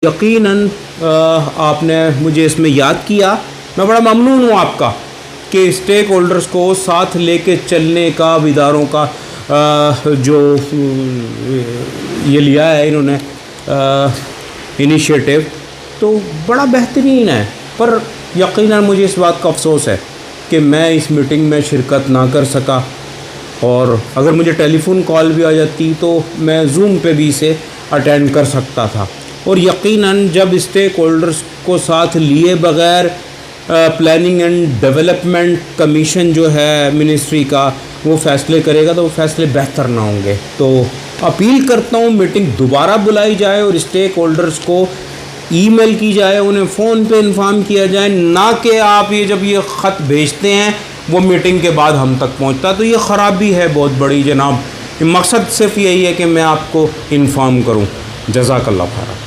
यकीनन आपने मुझे इसमें याद किया। मैं बड़ा ममनून हूँ आपका कि स्टेक होल्डर्स को साथ लेके चलने का इदारों का जो ये लिया है इन्होंने इनिशिएटिव, तो बड़ा बेहतरीन है। पर यकीनन मुझे इस बात का अफसोस है कि मैं इस मीटिंग में शिरकत ना कर सका, और अगर मुझे टेलीफोन कॉल भी आ जाती तो मैं जूम पे भी इसे अटेंड कर सकता था। और यकीनन जब स्टेक होल्डर्स को साथ लिए बग़ैर प्लानिंग एंड डेवलपमेंट कमीशन जो है मिनिस्ट्री का वो फ़ैसले करेगा तो वो फ़ैसले बेहतर ना होंगे। तो अपील करता हूँ मीटिंग दोबारा बुलाई जाए और स्टेक होल्डर्स को ईमेल की जाए, उन्हें फ़ोन पे इन्फॉर्म किया जाए, ना कि आप ये जब ये ख़त भेजते हैं वो मीटिंग के बाद हम तक पहुंचता। तो ये ख़राबी है बहुत बड़ी जनाब। मकसद सिर्फ यही है कि मैं आपको इन्फॉर्म करूं। जज़ाकल्लाह खैर।